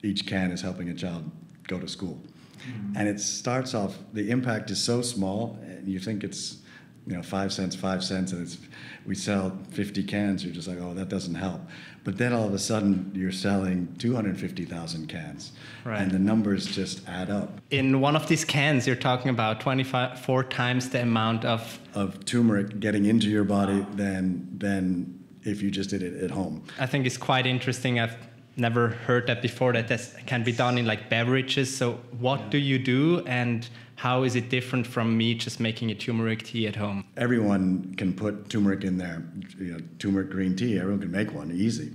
each can is helping a child go to school. And it starts off, the impact is so small, and you think it's 5 cents, and we sell 50 cans, you're just like, oh, that doesn't help. But then all of a sudden, you're selling 250,000 cans, right. And the numbers just add up. In one of these cans, you're talking about 4 times the amount of turmeric getting into your body than if you just did it at home. I think it's quite interesting. I've never heard that before, that this can be done in like beverages. So what do you do, and how is it different from me just making a turmeric tea at home? Everyone can put turmeric in there. Turmeric green tea, everyone can make one, easy.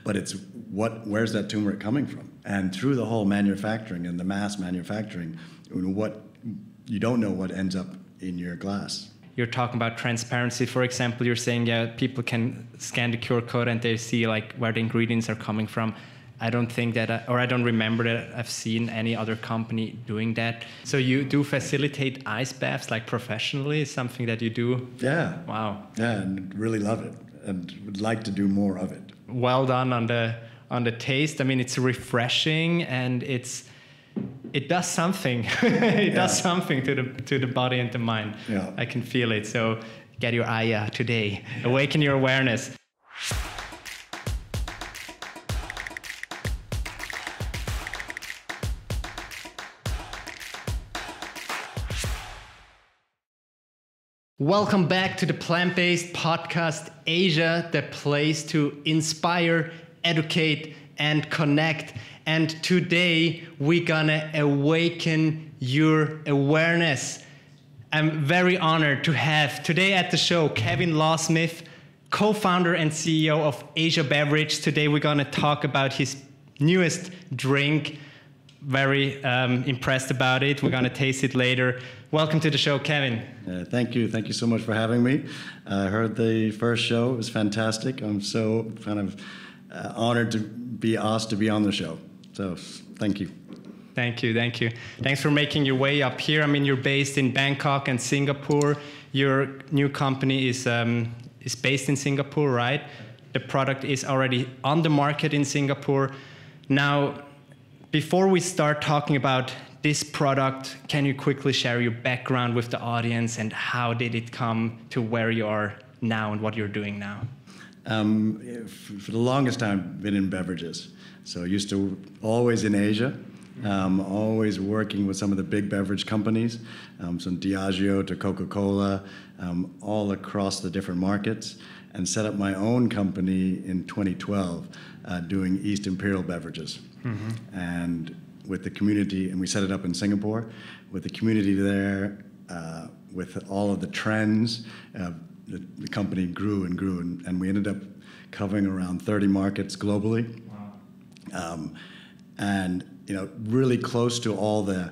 But it's where's that turmeric coming from? And through the whole manufacturing and the mass manufacturing, you don't know what ends up in your glass. You're talking about transparency, for example. You're saying, people can scan the QR code and they see like where the ingredients are coming from. I don't think that, I don't remember that I've seen any other company doing that. So you do facilitate ice baths like professionally? Is something that you do? Yeah. Wow. Yeah, and really love it, and would like to do more of it. Well done on the taste. I mean, it's refreshing, and it does something. It does something to the body and the mind. Yeah. I can feel it. So get your Aya today. Awaken your awareness. Welcome back to the Plant-Based Podcast Asia, the place to inspire, educate, and connect. And today we're gonna awaken your awareness. I'm very honored to have today at the show Kevin Law-Smith, co-founder and CEO of Asia Beverage. Today we're gonna talk about his newest drink. Very impressed about it. We're gonna taste it later. Welcome to the show, Kevin. Thank you. Thank you so much for having me. I heard the first show. It was fantastic. I'm so kind of honored to be asked to be on the show. So thank you. Thank you. Thank you. Thanks for making your way up here. I mean, you're based in Bangkok and Singapore. Your new company is based in Singapore, right? The product is already on the market in Singapore. Now, before we start talking about this product, can you quickly share your background with the audience, and how did it come to where you are now and what you're doing now? For the longest time, I've been in beverages. So I used to always in Asia, always working with some of the big beverage companies, from Diageo to Coca-Cola, all across the different markets, and set up my own company in 2012 doing East Imperial beverages. Mm-hmm. And with the community, and we set it up in Singapore, with the community there, with all of the trends, the company grew and grew, and we ended up covering around 30 markets globally. Wow. And really close to all the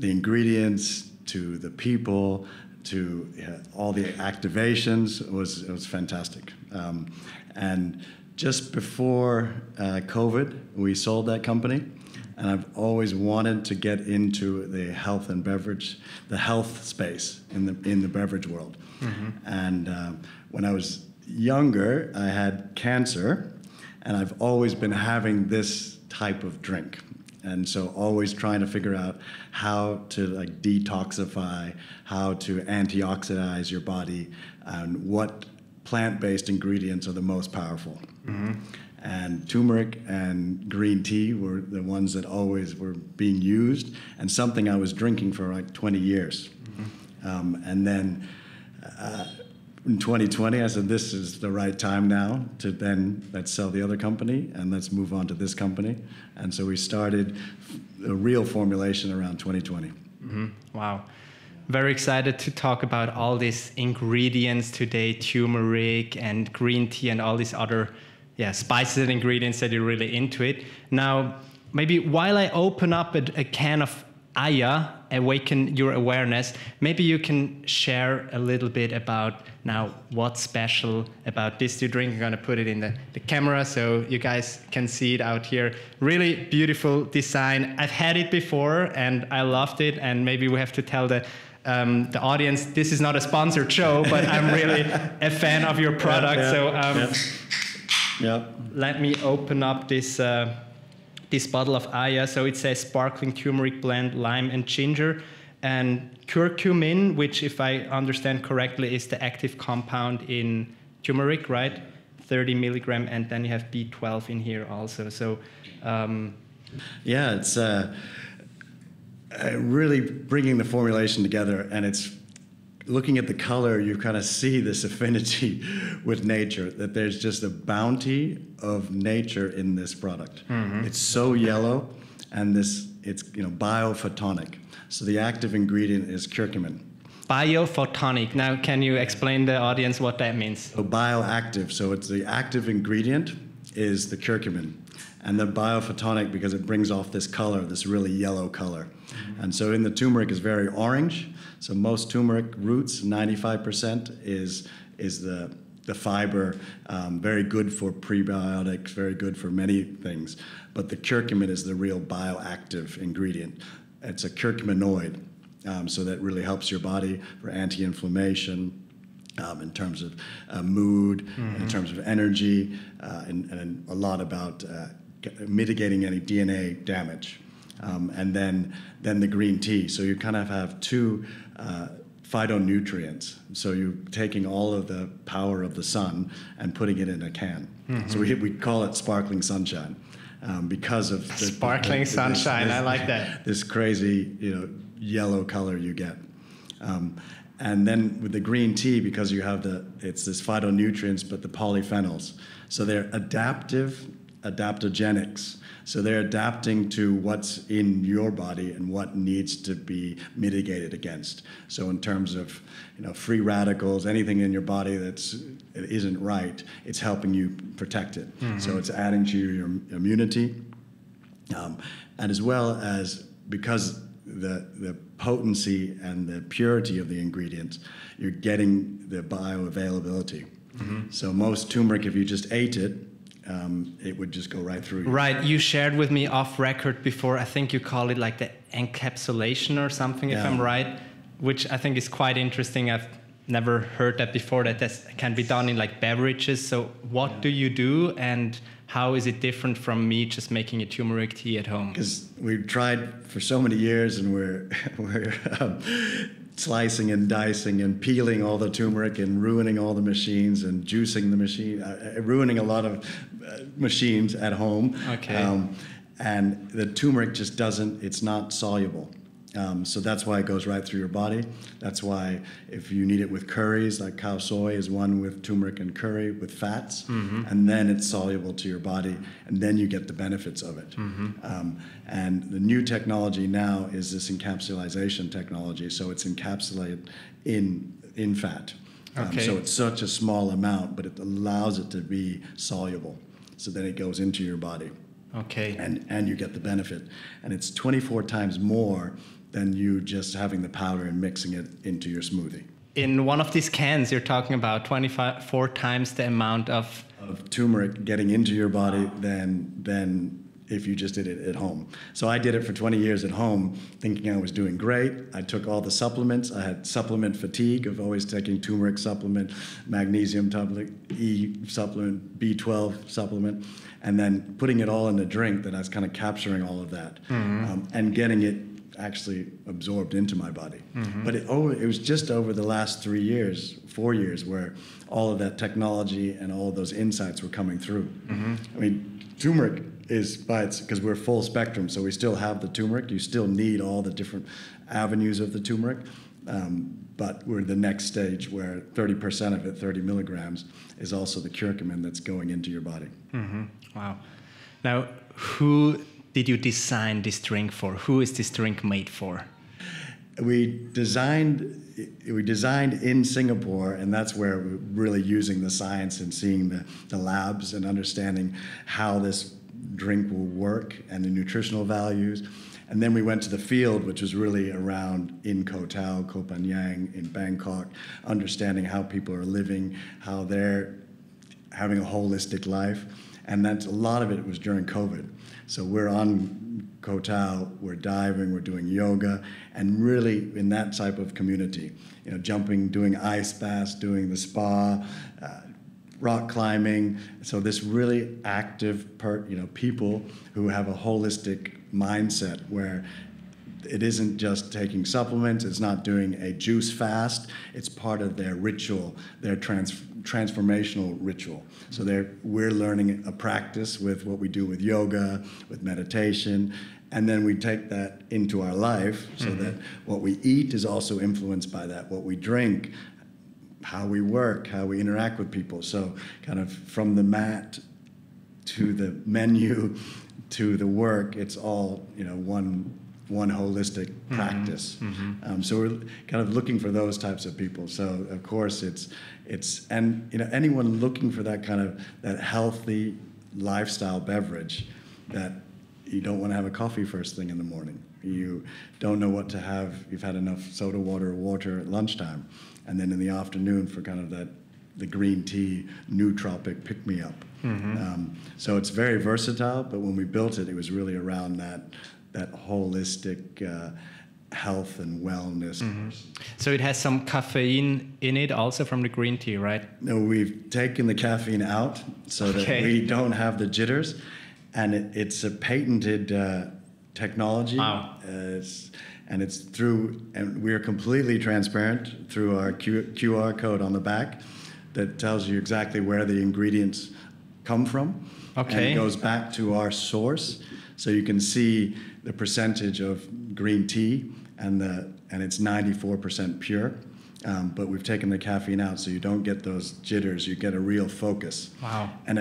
ingredients, to the people, to all the activations. It was fantastic. And just before COVID, we sold that company. And I've always wanted to get into the health and beverage, the health space in the beverage world. Mm-hmm. And when I was younger, I had cancer, and I've always been having this type of drink. And so always trying to figure out how to detoxify, how to antioxidize your body, and what plant-based ingredients are the most powerful. Mm-hmm. And turmeric and green tea were the ones that always were being used, and something I was drinking for like 20 years. Mm-hmm. And then in 2020, I said, this is the right time now to let's sell the other company and let's move on to this company. And so we started a real formulation around 2020. Mm-hmm. Wow. Very excited to talk about all these ingredients today, turmeric and green tea and all these other spices and ingredients that you're really into it. Now, maybe while I open up a can of Aya, Awaken Your Awareness, maybe you can share a little bit about now what's special about this new drink. I'm going to put it in the camera so you guys can see it out here. Really beautiful design. I've had it before and I loved it, and maybe we have to tell the audience this is not a sponsored show, but I'm really a fan of your product. Let me open up this this bottle of Aya. So it says sparkling turmeric blend, lime and ginger, and curcumin, which, if I understand correctly, is the active compound in turmeric, right? 30 milligram, and then you have B12 in here also. So, yeah, it's really bringing the formulation together, and it's looking at the color. You kind of see this affinity with nature. That there's just a bounty of nature in this product. It's so yellow, and it's biophotonic. So the active ingredient is curcumin. Biophotonic. Now, can you explain the audience what that means? So bioactive. So it's the active ingredient is the curcumin, and the biophotonic because it brings off this color, this really yellow color. And so in the turmeric is very orange. So most turmeric roots, 95% is the fiber, very good for prebiotics, very good for many things. But the curcumin is the real bioactive ingredient. It's a curcuminoid, so that really helps your body for anti-inflammation, in terms of mood, in terms of energy, and a lot about mitigating any DNA damage. And then the green tea. So you kind of have two phytonutrients. So you're taking all of the power of the sun and putting it in a can. So we call it sparkling sunshine. Because of the sparkling sunshine, I like that. This crazy, yellow color you get, and then with the green tea, because you have it's this phytonutrients, but the polyphenols, so they're adaptogenics. So they're adapting to what's in your body and what needs to be mitigated against. So in terms of free radicals, anything in your body that isn't right, it's helping you protect it. So it's adding to your immunity, and as well as because the potency and the purity of the ingredients, you're getting the bioavailability. So most turmeric, if you just ate it, it would just go right through you. Right. You shared with me off record before, I think you call it like the encapsulation or something, if I'm right, which I think is quite interesting. I've never heard that before, that can be done in like beverages. So what do you do, and how is it different from me just making a turmeric tea at home? Because we've tried for so many years, and we're slicing and dicing and peeling all the turmeric and ruining all the machines and juicing the machine, ruining a lot of machines at home. Okay. And the turmeric just it's not soluble. So that's why it goes right through your body. That's why if you need it with curries, like cow soy is one with turmeric and curry with fats, and then it's soluble to your body, and then you get the benefits of it. And the new technology now is this encapsulation technology, so it's encapsulated in fat. So it's such a small amount, but it allows it to be soluble, so then it goes into your body. Okay. And you get the benefit. And it's 24 times more than you just having the powder and mixing it into your smoothie. In one of these cans, you're talking about 24 times the amount of turmeric getting into your body than if you just did it at home. So I did it for 20 years at home, thinking I was doing great. I took all the supplements. I had supplement fatigue of always taking turmeric supplement, magnesium supplement, E supplement, B12 supplement, and then putting it all in a drink. That I was kind of capturing all of that and getting it actually absorbed into my body. But it was just over the last 4 years, where all of that technology and all of those insights were coming through. I mean, turmeric is because we're full spectrum, so we still have the turmeric. You still need all the different avenues of the turmeric, but we're the next stage where 30% of it, 30 milligrams, is also the curcumin that's going into your body. Wow. Now, who did you design this drink for? Who is this drink made for? We designed in Singapore, and that's where we're really using the science and seeing the labs and understanding how this drink will work and the nutritional values. And then we went to the field, which was really around in Koh Tao, Koh Phangan, in Bangkok, understanding how people are living, how they're having a holistic life. And that's a lot of it was during COVID. So we're on Koh Tao, we're diving, we're doing yoga, and really in that type of community, jumping, doing ice baths, doing the spa, rock climbing. So this really active, people who have a holistic mindset where it isn't just taking supplements, it's not doing a juice fast, it's part of their ritual, their transformational ritual. So we're learning a practice with what we do with yoga, with meditation, and then we take that into our life so that what we eat is also influenced by that, what we drink, how we work, how we interact with people. So kind of from the mat to the menu to the work, it's all, one holistic practice. So we're kind of looking for those types of people. So of course anyone looking for that kind of that healthy lifestyle beverage, that you don't want to have a coffee first thing in the morning. You don't know what to have. You've had enough soda water or water at lunchtime, and then in the afternoon for kind of the green tea nootropic pick me up. So it's very versatile. But when we built it, it was really around that holistic health and wellness. So it has some caffeine in it also from the green tea, right? No, we've taken the caffeine out so that we don't have the jitters, and it's a patented technology. Wow. And we are completely transparent through our QR code on the back that tells you exactly where the ingredients come from. Okay. And it goes back to our source, so you can see the percentage of green tea, and it's 94% pure. But we've taken the caffeine out, so you don't get those jitters. You get a real focus. Wow. And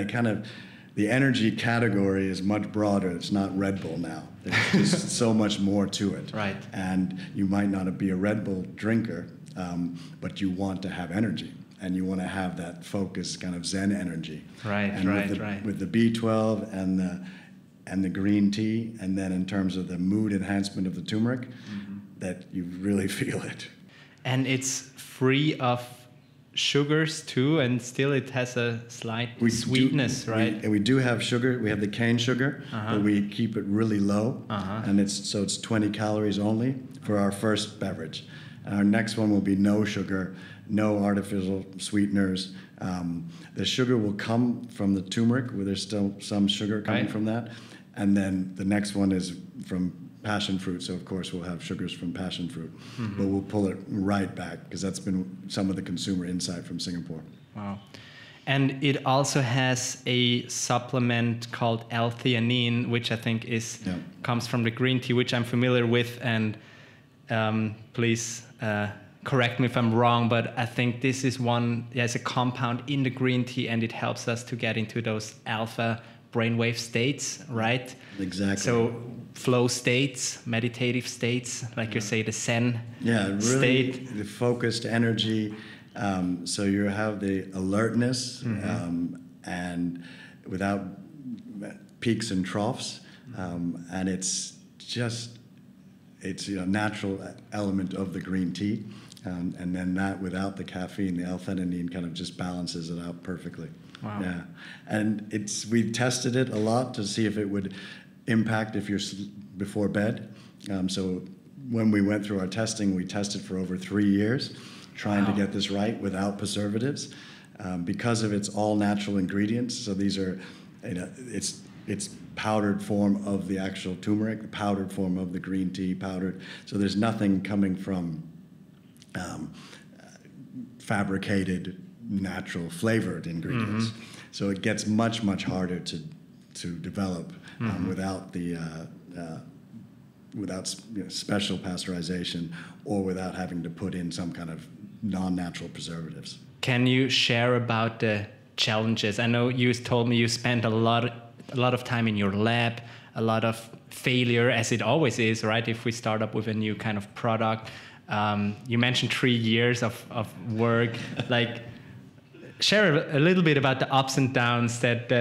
the energy category is much broader. It's not Red Bull now. There's just so much more to it. Right. And you might not be a Red Bull drinker, but you want to have energy. And you want to have that focus, kind of Zen energy. Right, and with the B12 and the green tea, and then in terms of the mood enhancement of the turmeric, that you really feel it. And it's free of sugars too, and still it has a slight sweetness, right? We do have sugar. We have the cane sugar, but we keep it really low, and it's 20 calories only for our first beverage. And our next one will be no sugar, no artificial sweeteners. The sugar will come from the turmeric, where there's still some sugar coming from that. And then the next one is from passion fruit. So, of course, we'll have sugars from passion fruit. But we'll pull it right back, because that's been some of the consumer insight from Singapore. Wow. And it also has a supplement called L-theanine, which I think comes from the green tea, which I'm familiar with. And please correct me if I'm wrong, but I think this is a compound in the green tea, and it helps us to get into those alpha brainwave states, right? Exactly. So flow states, meditative states, like you say, the Zen really state. The focused energy. So you have the alertness, and without peaks and troughs, and it's a natural element of the green tea. And then that without the caffeine, the L-theanine kind of just balances it out perfectly. Wow. Yeah, and we've tested it a lot to see if it would impact if you're before bed. So when we went through our testing, we tested for over 3 years, trying to get this right without preservatives, because of its all natural ingredients. So these are, it's powdered form of the actual turmeric, the powdered form of the green tea powdered. So there's nothing coming from fabricated, natural flavored ingredients. So it gets much, much harder to develop without special pasteurization, or without having to put in some kind of non-natural preservatives. Can you share about the challenges? I know you told me you spent a lot of time in your lab, a lot of failure, as it always is, right? If we start up with a new kind of product. You mentioned 3 years of work. Like, share a little bit about the ups and downs that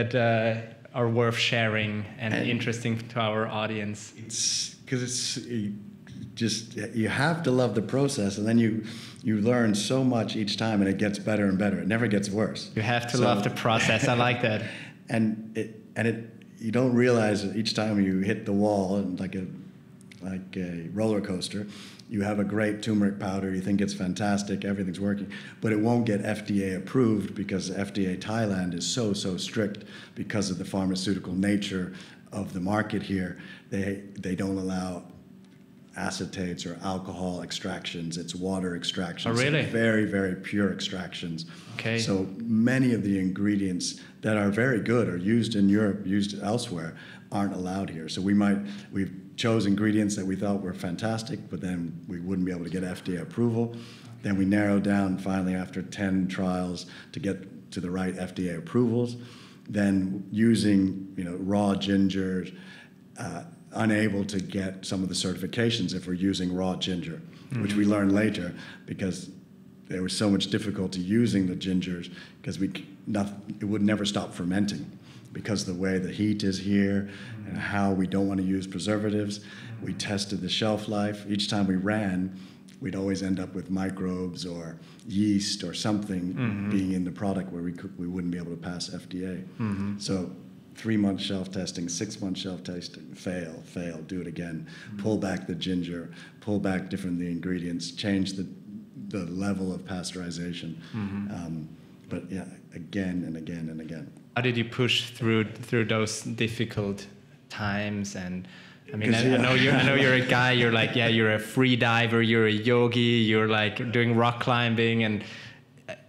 are worth sharing and interesting to our audience. It's because you have to love the process, and then you learn so much each time, and it gets better and better. It never gets worse. You have to love the process. I like that. And you don't realize that each time you hit the wall, and like a roller coaster. You have a great turmeric powder, you think it's fantastic, everything's working, but it won't get FDA approved because FDA Thailand is so strict because of the pharmaceutical nature of the market here. They don't allow acetates or alcohol extractions. It's water extractions. Oh, really? Very, very pure extractions. Okay. So many of the ingredients that are very good or used in Europe, used elsewhere, aren't allowed here. So we've chose ingredients that we thought were fantastic, but then we wouldn't be able to get FDA approval. Then we narrowed down finally after 10 trials to get to the right FDA approvals. Then using raw ginger, unable to get some of the certifications if we're using raw ginger, which we learned later because there was so much difficulty using the gingers because it would never stop fermenting because the way the heat is here and how we don't want to use preservatives. We tested the shelf life. Each time we ran, we'd always end up with microbes or yeast or something being in the product where we wouldn't be able to pass FDA. So 3-month shelf testing, 6-month shelf testing, fail, do it again. Pull back the ginger, pull back different the ingredients, change the level of pasteurization. But yeah, again and again and again. How did you push through those difficult times? And I mean, I know you're a guy. You're like, you're a free diver. You're a yogi. You're like doing rock climbing, and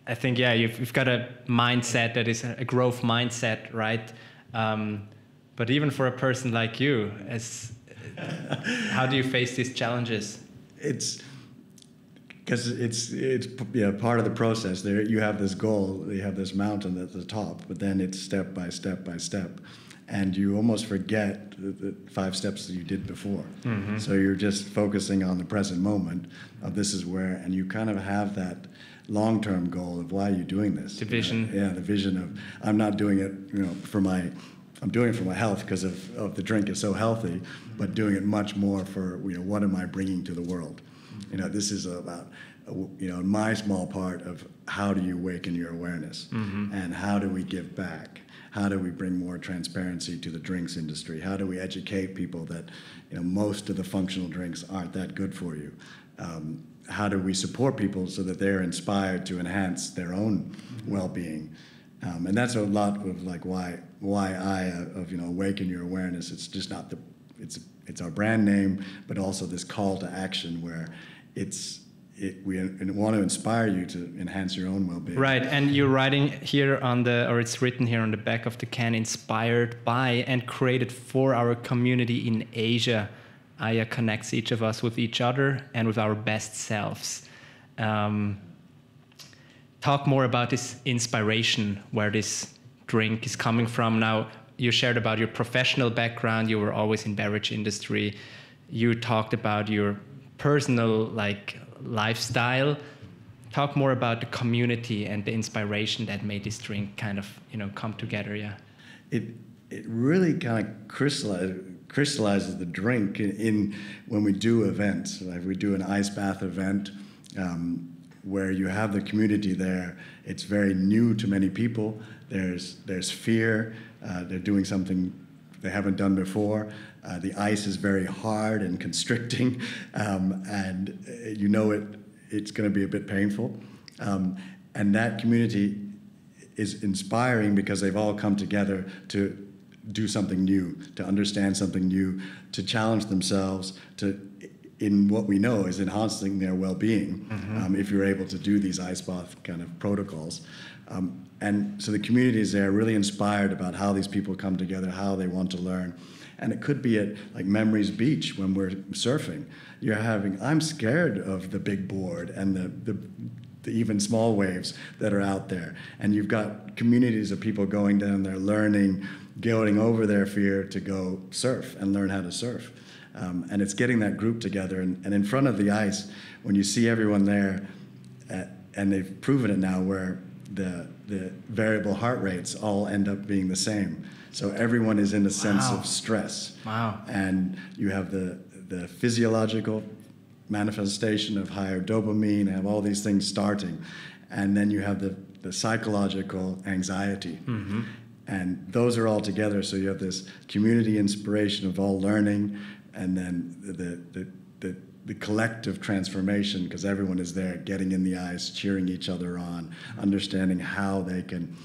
I think you've got a mindset that is a growth mindset, right? But even for a person like you, how do you face these challenges? It's because it's part of the process. There you have this goal, you have this mountain at the top, but then it's step by step by step, and you almost forget the 5 steps that you did before. So you're just focusing on the present moment of this is where, and you kind of have that long-term goal of why are you doing this? The vision. The vision of I'm not doing it, I'm doing it for my health because of the drink is so healthy, but doing it much more for what am I bringing to the world? This is about my small part of how do you awaken your awareness and how do we give back? How do we bring more transparency to the drinks industry? How do we educate people that most of the functional drinks aren't that good for you? How do we support people so that they're inspired to enhance their own well-being? And that's a lot of like why awaken your awareness. It's just not it's our brand name, but also this call to action where we want to inspire you to enhance your own well-being. Right, and you're writing here it's written here on the back of the can, inspired by and created for our community in Asia. Aya connects each of us with each other and with our best selves. Talk more about this inspiration, where this drink is coming from. Now, you shared about your professional background. You were always in beverage industry. You talked about your personal lifestyle. Talk more about the community and the inspiration that made this drink kind of come together. Yeah, it really kind of crystallizes the drink in when we do events. Like we do an ice bath event where you have the community there. It's very new to many people. There's fear. They're doing something they haven't done before. The ice is very hard and constricting, and it's going to be a bit painful. And that community is inspiring because they've all come together to do something new, to understand something new, to challenge themselves, in what we know is enhancing their well-being, if you're able to do these ice bath kind of protocols. And so the community is there really inspired about how these people come together, how they want to learn. And it could be at like Memories Beach when we're surfing. I'm scared of the big board and the even small waves that are out there. And you've got communities of people going down there learning, going over their fear to go surf and learn how to surf. And it's getting that group together. And in front of the ice, when you see everyone there, and they've proven it now where the variable heart rates all end up being the same. So everyone is in a sense of stress. Wow. And you have the physiological manifestation of higher dopamine, have all these things starting. And then you have the psychological anxiety. And those are all together, so you have this community inspiration of all learning, and then the collective transformation, because everyone is there, getting in the eyes, cheering each other on, understanding how they can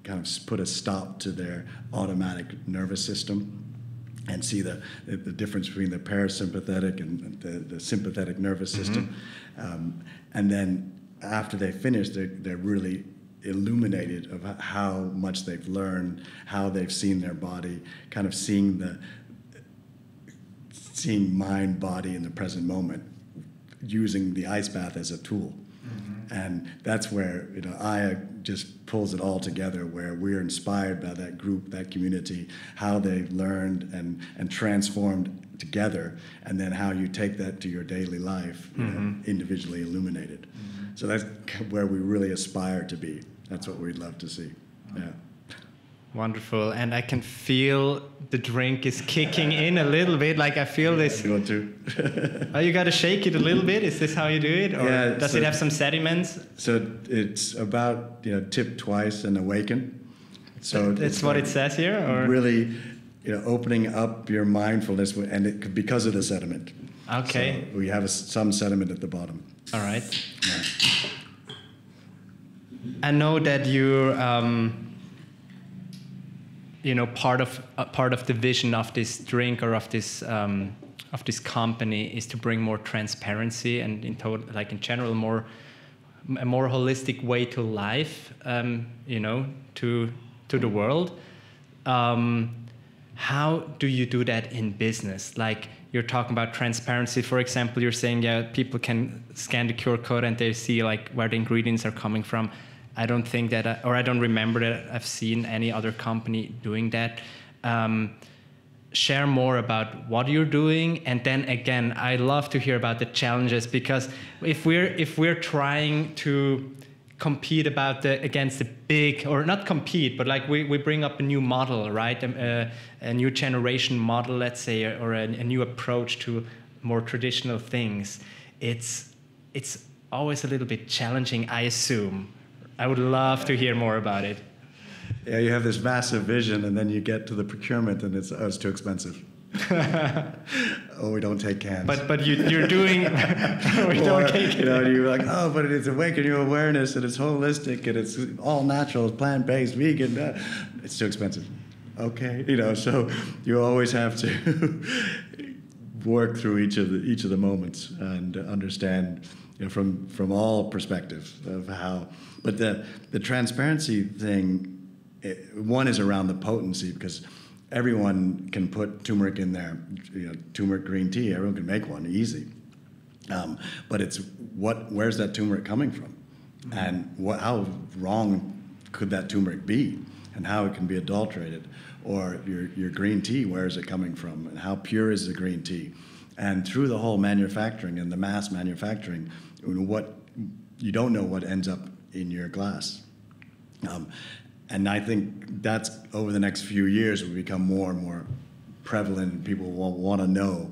kind of put a stop to their automatic nervous system, and see the difference between the parasympathetic and the sympathetic nervous system. And then after they finish, they're really illuminated of how much they've learned, how they've seen their body, kind of seeing mind, body in the present moment, using the ice bath as a tool. And that's where, you know, Aya just pulls it all together, where we're inspired by that group, that community, how they learned and transformed together, and then how you take that to your daily life, you know, individually illuminated. So that's where we really aspire to be. That's what we'd love to see. Yeah. Wonderful. And I can feel the drink is kicking in a little bit. Like I feel this. You want to? Oh, you got to shake it a little bit. Is this how you do it? Or yeah, does it have some sediments? So it's about, you know, tip twice and awaken. So that's what it says here? Or? Really, you know, opening up your mindfulness, and it could, because of the sediment. Okay. So we have some sediment at the bottom. All right. Yeah. I know that you're, you know, part of the vision of this drink or of this company is to bring more transparency and in general a more holistic way to life, you know, to the world. How do you do that in business? Like you're talking about transparency, for example. You're saying, yeah, people can scan the QR code and they see like where the ingredients are coming from. I don't think that, or I don't remember that I've seen any other company doing that. Share more about what you're doing, and then again, I love to hear about the challenges, because if we're trying to compete against the big, or not compete, but like we bring up a new model, right? A new generation model, let's say, or a new approach to more traditional things. It's always a little bit challenging, I assume. I would love to hear more about it. Yeah, you have this massive vision, and then you get to the procurement, and it's too expensive. Oh, we don't take cans. But you're doing. We don't take. You know, you're like, oh, but it's awaken your awareness, and it's holistic, and it's all natural, it's plant-based, vegan. It's too expensive. Okay, you know, so you always have to work through each of the moments and understand, you know, from all perspectives of how. But the transparency thing, one is around the potency, because everyone can put turmeric in there, you know, turmeric green tea. Everyone can make one easy, but it's where's that turmeric coming from, and how wrong could that turmeric be, and how it can be adulterated, or your green tea, where is it coming from, and how pure is the green tea, and through the whole manufacturing and the mass manufacturing, what you don't know what ends up in your glass. And I think that's over the next few years will become more and more prevalent, and people will want to know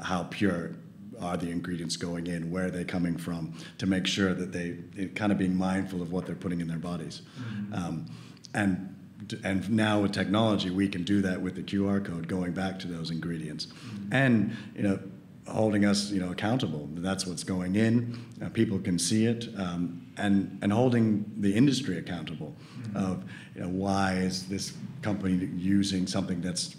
how pure are the ingredients going in, where are they coming from, to make sure that they're kind of being mindful of what they're putting in their bodies. And now with technology, we can do that with the QR code, going back to those ingredients. And, you know, holding us, you know, accountable. That's what's going in. People can see it, and holding the industry accountable. Of, you know, why is this company using something that's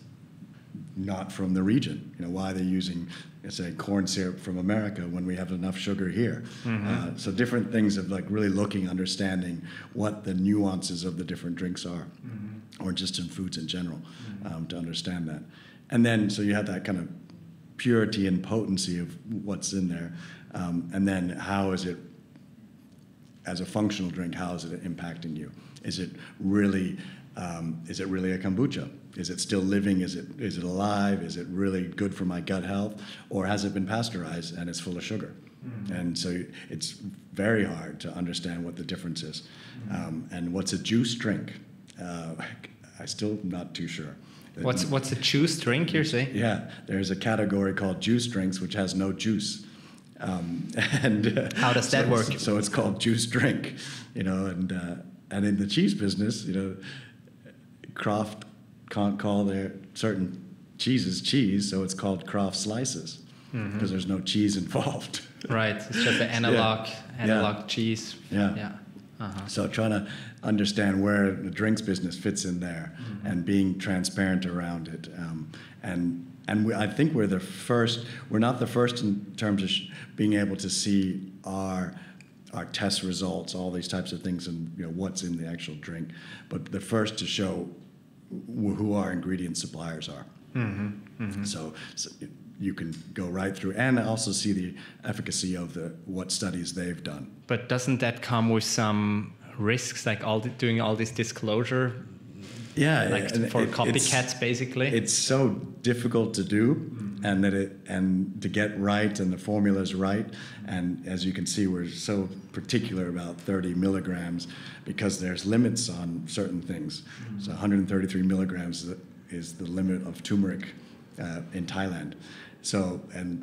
not from the region? You know, why are they using, say, corn syrup from America when we have enough sugar here? So different things of like really looking, understanding what the nuances of the different drinks are, or just in foods in general, to understand that. And then so you have that kind of purity and potency of what's in there, and then how is it, as a functional drink, how is it impacting you? Is it really a kombucha? Is it still living? Is it alive? Is it really good for my gut health? Or has it been pasteurized and it's full of sugar? And so it's very hard to understand what the difference is. And what's a juice drink? I'm still not too sure. What's a juice drink, you're saying? Yeah, there's a category called juice drinks, which has no juice. And how does that work? So it's called juice drink, you know, and in the cheese business, Kraft can't call their certain cheeses cheese, so it's called Kraft slices because there's no cheese involved. Right, it's just an analog cheese. Yeah. So trying to understand where the drinks business fits in there and being transparent around it. I think we're the first. We're not the first in terms of being able to see our test results, all these types of things, and what's in the actual drink, but the first to show who our ingredient suppliers are. So you can go right through and also see the efficacy of what studies they've done. But doesn't that come with some risks, like doing all this disclosure? Yeah, like for copycats, basically. It's so difficult to do, and to get right, and the formula's right. And as you can see, we're so particular about 30 milligrams because there's limits on certain things. So 133 milligrams is the limit of turmeric in Thailand. So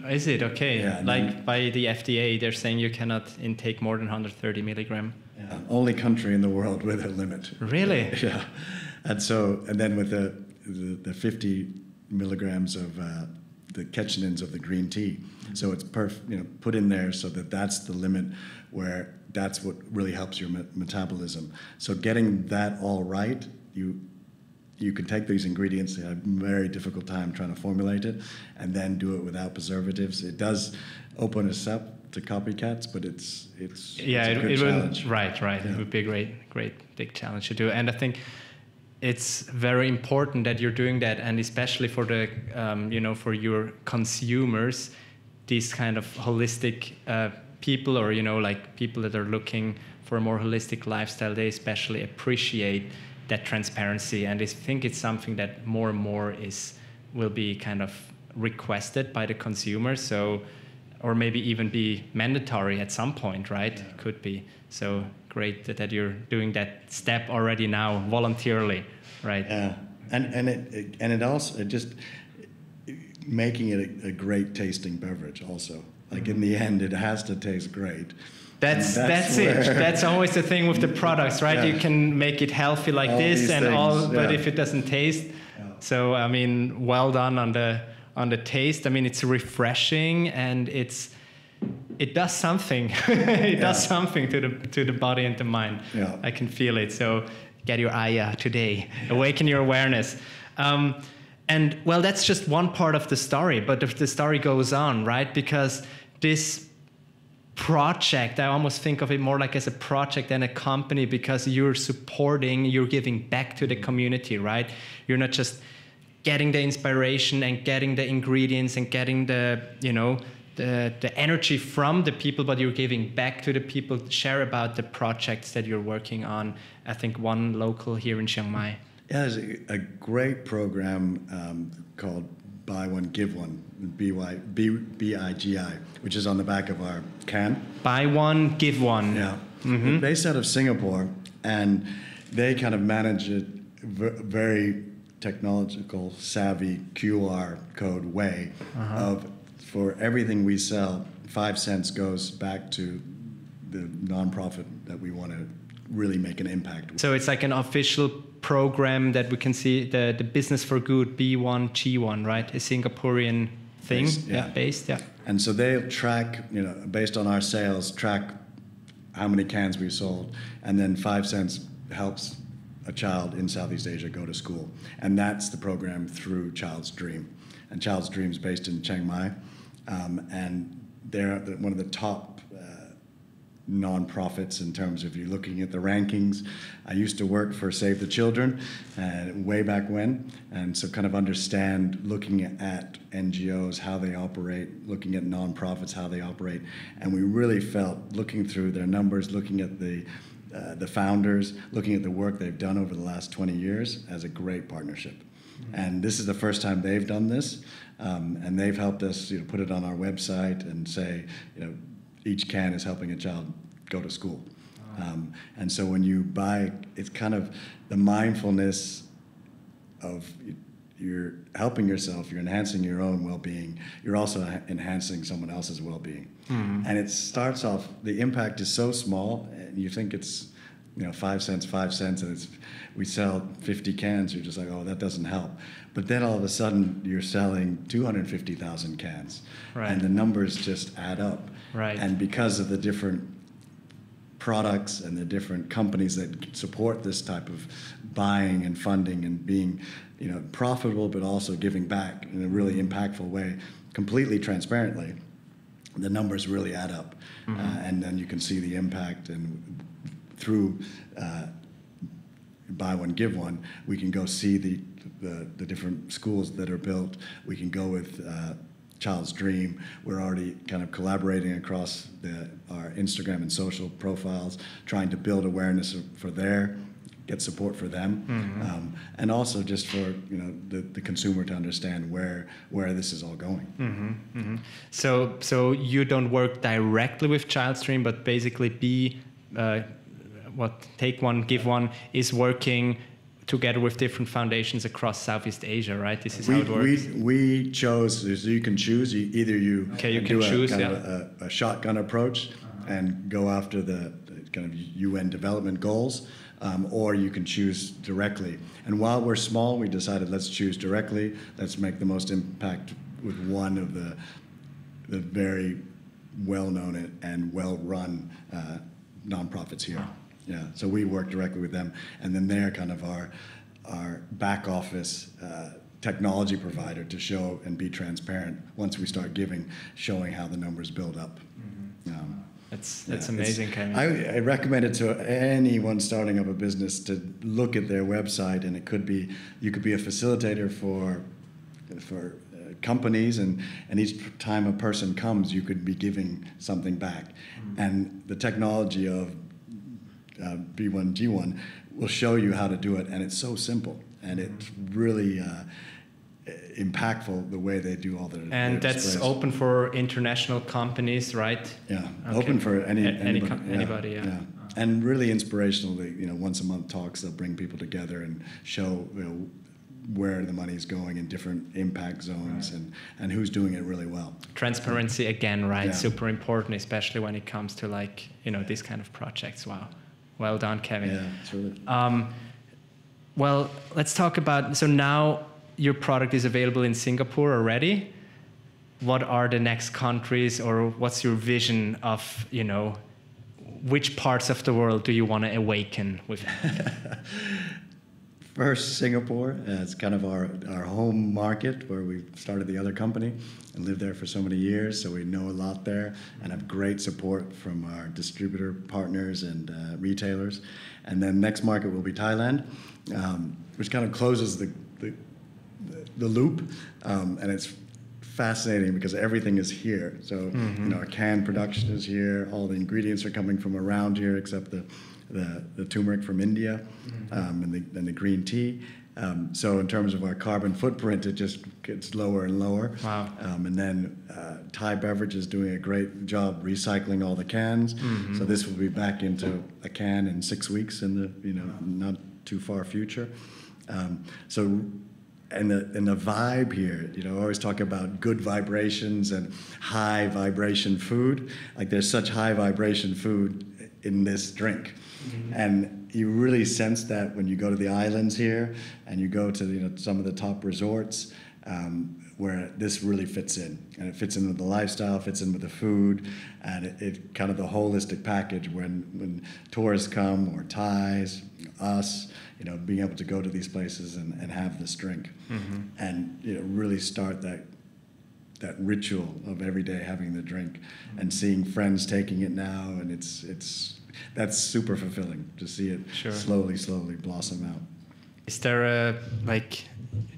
is it okay? Yeah, by the FDA, they're saying you cannot intake more than 130 milligram. Yeah, only country in the world with a limit. Really? Yeah, and then with the 50 milligrams of the quinines of the green tea, so it's put in there so that's the limit where that's what really helps your metabolism. So getting that all right, you can take these ingredients, they have a very difficult time trying to formulate it, and then do it without preservatives. It does open us up to copycats, but it's a good challenge. Right. Yeah. It would be a great big challenge to do. And I think it's very important that you're doing that, and especially for the for your consumers, these kind of holistic people, or like people that are looking for a more holistic lifestyle, they especially appreciate that transparency, and I think it's something that more and more will be kind of requested by the consumer. So, or maybe even be mandatory at some point, right? Yeah. Could be. So great that you're doing that step already now voluntarily, right? Yeah, and it also just making it a great tasting beverage also. Like in the end, it has to taste great. That's it. That's always the thing with the products, right? Yeah. You can make it healthy like all this and all, but if it doesn't taste, so I mean, well done on the taste. I mean, it's refreshing and it does something. It does something to the body and the mind. Yeah. I can feel it. So get your aya today. Awaken your awareness. And well, that's just one part of the story, but the story goes on, right? Because this project, I almost think of it more like as a project than a company, because you're giving back to the community, right? You're not just getting the inspiration and getting the ingredients and getting the energy from the people, but you're giving back to the people. Share about the projects that you're working on. I think one local here in Chiang Mai. Yeah, there's a great program called Buy One, Give One, BIGI, which is on the back of our can. Buy one, give one. Yeah. Mm-hmm. Based out of Singapore, and they kind of manage a very technological, savvy QR code way of, for everything we sell, 5 cents goes back to the nonprofit that we want to really make an impact with. So it's like an official program that we can see, the Business for Good, B1, G1, right? A Singaporean thing, based. And so they'll track, based on our sales, track how many cans we've sold, and then 5 cents helps a child in Southeast Asia go to school. And that's the program through Child's Dream. And Child's Dream is based in Chiang Mai, and they're one of the top non-profits in terms of you looking at the rankings. I used to work for Save the Children way back when, and so kind of understand looking at NGOs, how they operate, looking at non-profits, how they operate, and we really felt, looking through their numbers, looking at the founders, looking at the work they've done over the last 20 years as a great partnership. Mm-hmm. And this is the first time they've done this, and they've helped us put it on our website and say, each can is helping a child go to school. And so when you buy, it's kind of the mindfulness of you're helping yourself, you're enhancing your own well-being, you're also enhancing someone else's well-being. Mm-hmm. And it starts off, the impact is so small, and you think it's 5 cents, 5 cents, and we sell 50 cans. You're just like, oh, that doesn't help. But then all of a sudden, you're selling 250,000 cans, right. and the numbers just add up. Right. And because of the different products and the different companies that support this type of buying and funding and being, profitable, but also giving back in a really impactful way, completely transparently, the numbers really add up. And then you can see the impact, and through buy one, give one, we can go see the different schools that are built. We can go with Child's Dream. We're already kind of collaborating across our Instagram and social profiles, trying to build awareness for get support for them, and also just for the consumer to understand where this is all going. So you don't work directly with Child's Dream, but basically Take One, Give One is working together with different foundations across Southeast Asia, right? This is how it works. We chose, so you can choose, either you can do choose, a shotgun approach and go after the kind of UN development goals, or you can choose directly. And while we're small, we decided let's choose directly. Let's make the most impact with one of the very well-known and well-run nonprofits here. Yeah, so we work directly with them, and then they're kind of our back office technology provider to show and be transparent once we start giving, showing how the numbers build up. That's amazing, Kevin. I recommend it to anyone starting up a business to look at their website, and you could be a facilitator for companies, and each time a person comes, you could be giving something back. And the technology of B1G1 will show you how to do it, and it's so simple, and it's really impactful the way they do all their and their that's displays. Open for international companies, right? Yeah, okay. Open for anybody. Anybody, yeah. And really inspirational. Once a month talks, they'll bring people together and show where the money's going in different impact zones, and who's doing it really well. Transparency again, right? Yeah. Super important, especially when it comes to these kind of projects. Wow. Well done, Kevin. Yeah, it's really. Well, let's talk about, so now your product is available in Singapore already. What are the next countries, or what's your vision of, which parts of the world do you want to awaken with? First, Singapore. It's kind of our home market where we started the other company and lived there for so many years, so we know a lot there and have great support from our distributor partners and retailers. And then next market will be Thailand, which kind of closes the loop, and it's fascinating because everything is here. So our can production is here. All the ingredients are coming from around here, except the turmeric from India, and the green tea. So in terms of our carbon footprint, it just gets lower and lower. Wow. And then Thai Beverage is doing a great job recycling all the cans. So this will be back into a can in 6 weeks in the not too far future. And the vibe here, I always talk about good vibrations and high vibration food. Like there's such high vibration food in this drink. And you really sense that when you go to the islands here and you go to some of the top resorts, where this really fits in. And it fits in with the lifestyle, fits in with the food, and it kind of the holistic package when tourists come, or Thais, us, being able to go to these places and have this drink. And really start that ritual of every day having the drink and seeing friends taking it now, and that's super fulfilling to see it slowly blossom out. Is there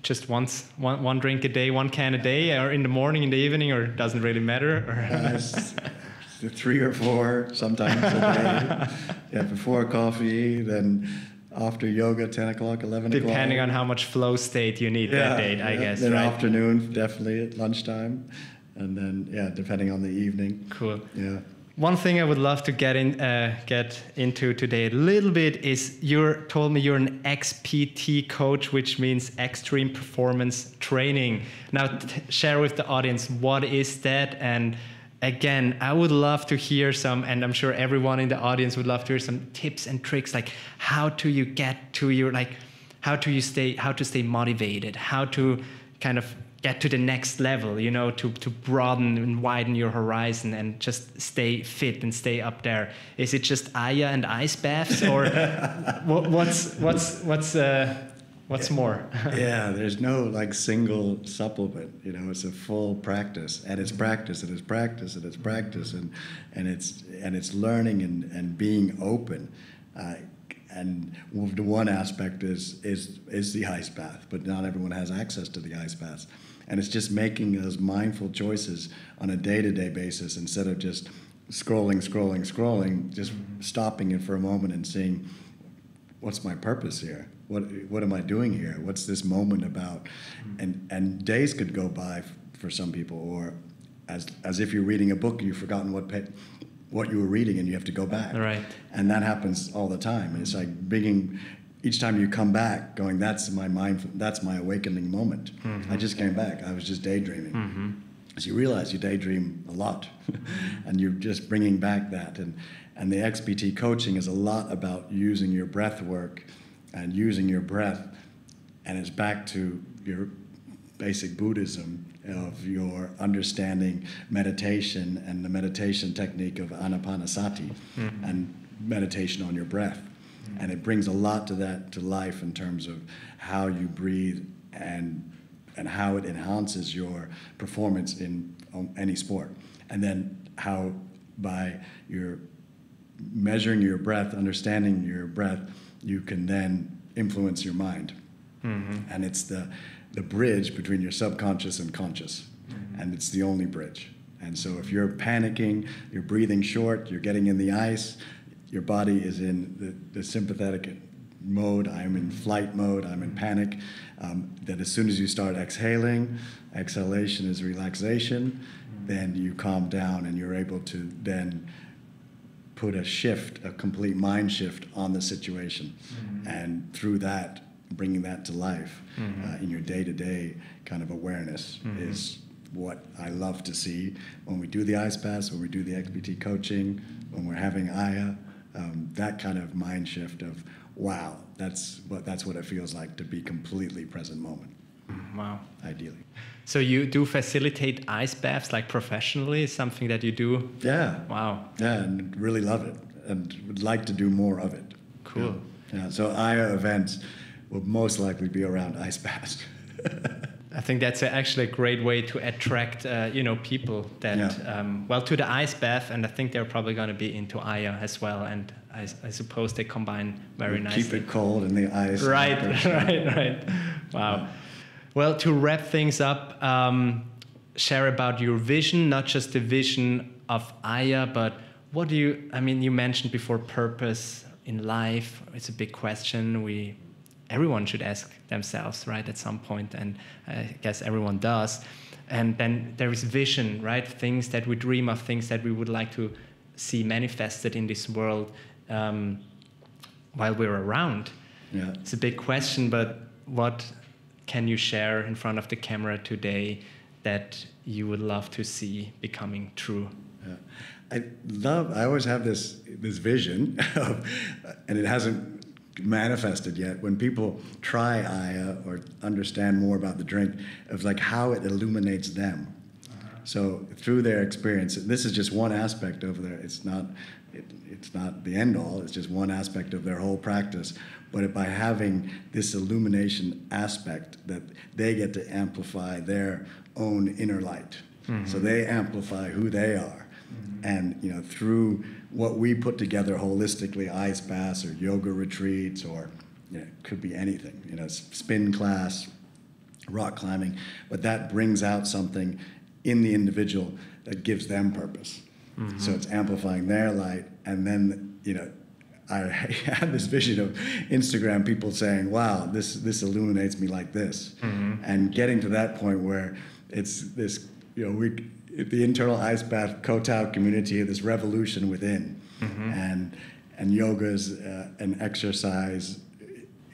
just one drink a day, one can a day, or in the morning, in the evening, or doesn't really matter? Or 3 or 4 sometimes a day. Yeah, before coffee, then after yoga, 10 o'clock, 11 o'clock. Depending on how much flow state you need that day, I guess. Then right? Afternoon, definitely at lunchtime, and then depending on the evening. Cool. Yeah. One thing I would love to get into today a little bit is you told me you're an XPT coach, which means extreme performance training. Now, share with the audience what is that, and again, I would love to hear some, and I'm sure everyone in the audience would love to hear some tips and tricks, like how do you get to your, like, how to stay motivated, how to kind of get to the next level, you know, to broaden and widen your horizon and just stay fit and stay up there. Is it just Aya and ice baths, or what's more? Yeah, there's no like single supplement. You know, it's a full practice, and it's practice, and it's practice, and it's practice, and it's learning and being open. And the one aspect is the ice bath, but not everyone has access to the ice baths. And it's just making those mindful choices on a day-to-day basis instead of just scrolling, just stopping it for a moment and seeing, what's my purpose here? What am I doing here? What's this moment about? And days could go by for some people, or as if you're reading a book and you've forgotten what you were reading and you have to go back. Right. And that happens all the time. And it's like each time you come back, going, that's my awakening moment. I just came back. I was just daydreaming. So you realize you daydream a lot, and you're just bringing back that. And the XPT coaching is a lot about using your breath work and using your breath, and it's back to your basic Buddhism of your understanding meditation and the meditation technique of anapanasati and meditation on your breath. And it brings a lot to life in terms of how you breathe and how it enhances your performance in any sport. And then how by your measuring your breath, understanding your breath, you can then influence your mind. And it's the bridge between your subconscious and conscious. And it's the only bridge. And so if you're panicking, you're breathing short, you're getting in the ice, your body is in the sympathetic mode, I'm in flight mode, I'm in panic, that as soon as you start exhalation is relaxation, then you calm down and you're able to then put a complete mind shift on the situation. And through that, bringing that to life in your day-to-day kind of awareness is what I love to see when we do the ice baths, when we do the XPT coaching, when we're having Aya, that kind of mind shift of, wow, that's what it feels like to be completely present moment. Wow. Ideally. So you do facilitate ice baths like professionally, something that you do? Yeah. Wow. Yeah, and really love it and would like to do more of it. Cool. Yeah, so Aya events will most likely be around ice baths. I think that's actually a great way to attract, people that, to the ice bath, and I think they're probably going to be into Aya as well, and I suppose they combine very nicely. Keep it cold in the ice. Right. Wow. Yeah. Well, to wrap things up, share about your vision, not just the vision of Aya, but you mentioned before purpose in life. It's a big question. Everyone should ask themselves, right, at some point, and I guess everyone does. And then there is vision, right? Things that we dream of, things that we would like to see manifested in this world while we're around. Yeah. It's a big question, but what can you share in front of the camera today that you would love to see becoming true? Yeah. I always have this vision of, and it hasn't manifested yet, when people try Aya or understand more about the drink, of like how it illuminates them. So through their experience, this is just one aspect of it's not the end all, it's just one aspect of their whole practice. But by having this illumination aspect, that they get to amplify their own inner light. So they amplify who they are. And through what we put together holistically, ice baths or yoga retreats, or it could be anything, spin class, rock climbing, but that brings out something in the individual that gives them purpose. So it's amplifying their light. And then, I had this vision of Instagram people saying, wow, this illuminates me like this. And getting to that point where it's this, the internal ice bath Kotao community, this revolution within. And yoga is an exercise,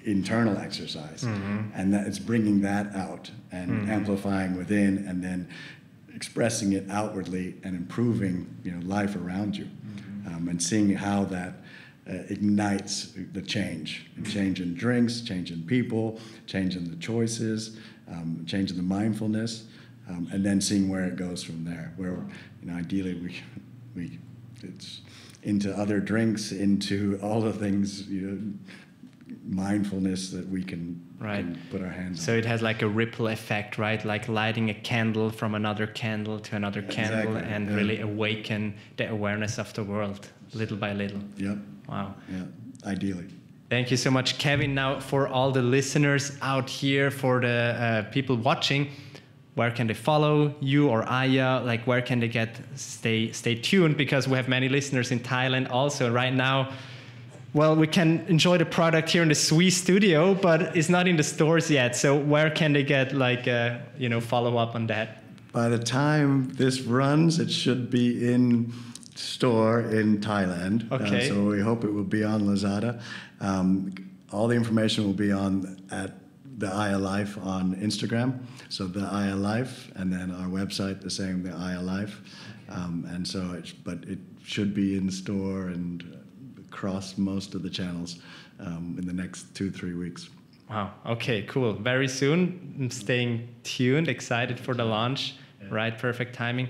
internal exercise. And that it's bringing that out and amplifying within, and then expressing it outwardly and improving, life around you, and seeing how that ignites the change in drinks, change in people, change in the choices, change in the mindfulness, and then seeing where it goes from there. Where ideally it's into other drinks, into all the things, mindfulness that we can put our hands on. So it has like a ripple effect, right? Like lighting a candle from another candle to another candle, and really awaken the awareness of the world little by little. Yep. Wow. Yeah, ideally. Thank you so much, Kevin. Now, for all the listeners out here, for the people watching, where can they follow you or Aya? Like, where can they stay tuned? Because we have many listeners in Thailand also right now. Well, we can enjoy the product here in the Swiss studio, but it's not in the stores yet. So where can they get follow up on that? By the time this runs, it should be in store in Thailand. Okay. So we hope it will be on Lazada. All the information will be at the Aya Life on Instagram. So the Aya Life, and then our website, the same, the Aya Life. But it should be in store and across most of the channels in the next 2-3 weeks. Wow. Okay, cool. Very soon. I'm staying tuned, excited for the launch. Yeah. Right, perfect timing.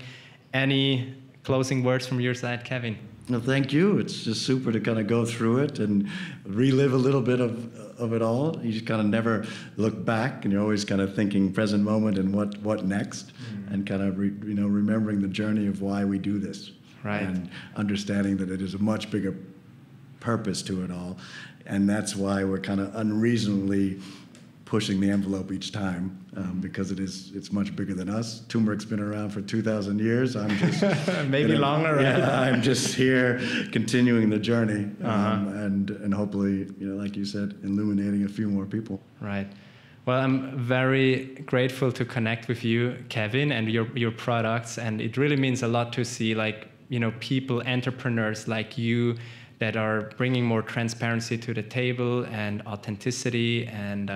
Any closing words from your side, Kevin? Well, thank you. It's just super to kind of go through it and relive a little bit of it all. You just kind of never look back, and you're always kind of thinking present moment and what next, and kind of remembering the journey of why we do this, right? And understanding that it is a much bigger purpose to it all, and that's why we're kind of unreasonably pushing the envelope each time, because it's much bigger than us. Turmeric's been around for 2,000 years. I'm just maybe longer. Yeah, right? I'm just here continuing the journey, and hopefully, like you said, illuminating a few more people. Right. Well, I'm very grateful to connect with you, Kevin, and your products, and it really means a lot to see people, entrepreneurs like you, that are bringing more transparency to the table and authenticity, and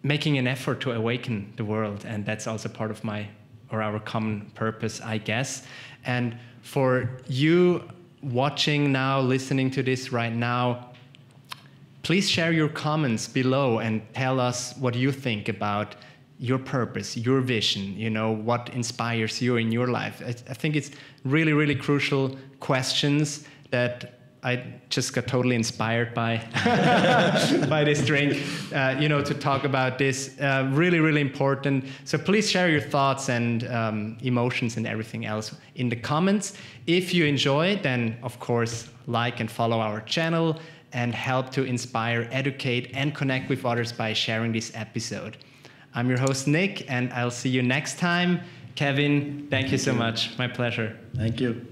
making an effort to awaken the world. And that's also part of our common purpose, I guess. And for you watching now, listening to this right now, please share your comments below and tell us what you think about your purpose, your vision, what inspires you in your life. I think it's really, really crucial questions that I just got totally inspired by by this drink, to talk about this. Really, really important. So please share your thoughts and emotions and everything else in the comments. If you enjoy, then of course, like and follow our channel and help to inspire, educate, and connect with others by sharing this episode. I'm your host, Nick, and I'll see you next time. Kevin, thank you so much. My pleasure. Thank you.